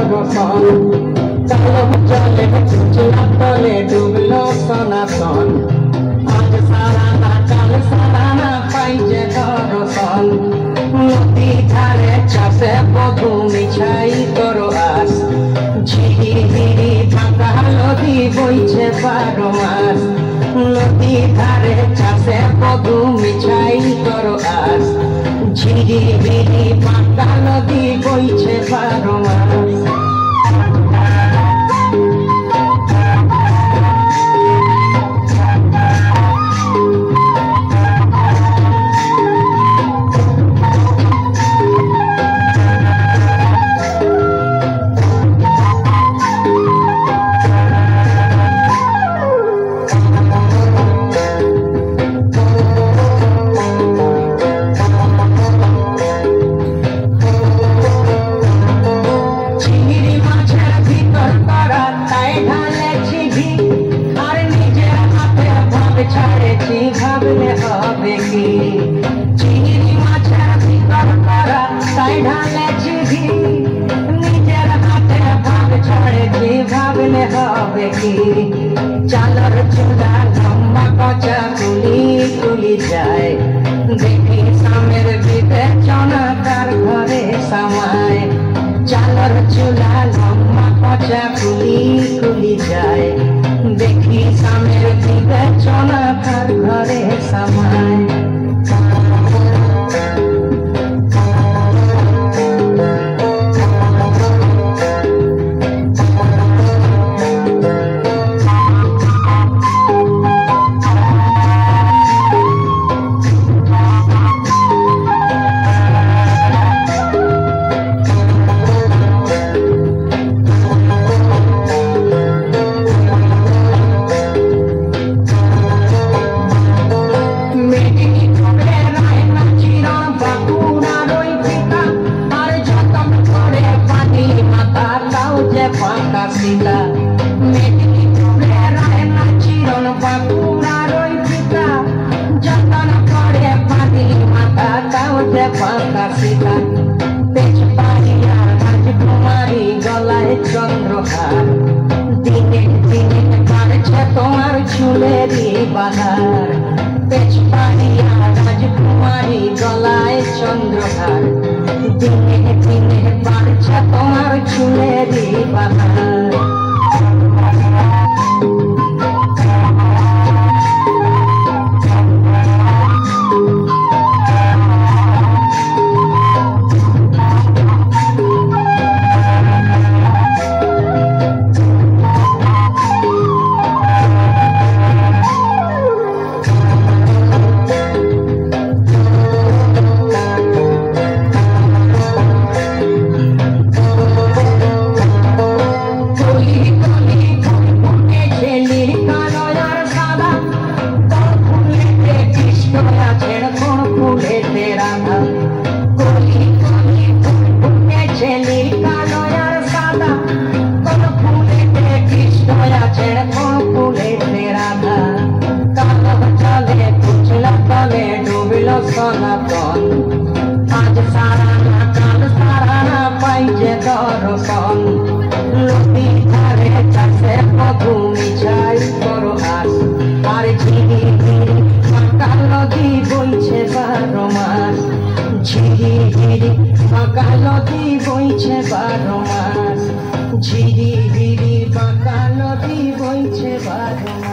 দর্শন চালক জলে চুচলা তলে ডুবলো সনাতন আজ সারা না কাল সারা না পাই যে দর্শন নদী ধারে চাষে বধু মিছাই করো আস ঝিরি ঝিরি ফাঁকা নদী বইছে 12 মাস নদী ধারে চাষে বধু মিছাই করো আস ঝিরি ঝিরি ফাঁকা নদী বইছে 12 মাস ভাবলে হবে কি চিংড়ি মাছের ভিতর করা তাই ঢালেছি ঘি নিজের হাতে ভাব ছাড়েছি ভাবলে হবে কি চালের চুলা লম্বা কচা তুলি তুলি যায় দেখি স্বামীর বিবেচনা তার ঘরে সামায় চালের চুলা লম্বা কচা তুলি তুলি যায় দেখি স্বামীর বিবেচনা তার ঘরে সামায় সীতা মেদিনীপুরে রায় না চিরন বাঁকুড়ার ওই পিতা যতন করে পানি মাতা তাও যে ফাঁকা সীতা তেজ পাইয়া রাজকুমারী গলায় চন্দ্রহার দিনে দিনে বাড়ছে তোমার চুলেরই বাহার তেজ পাইয়া রাজকুমারী গলায় চন্দ্রহার দিনে দিনে বাড়ছে তোমার চুলেরই বাহার সনাতন আজ সারা না কাল সারা না পাই যে দর্শন নদী ধারে চাষে বধু মিছাই করো আস আর ঝিরি ঝিরি ফাঁকা নদী বইছে 12 মাস ঝিরি ঝিরি ফাঁকা নদী বইছে 12 মাস ঝিরি ঝিরি ফাঁকা নদী বইছে 12 মাস।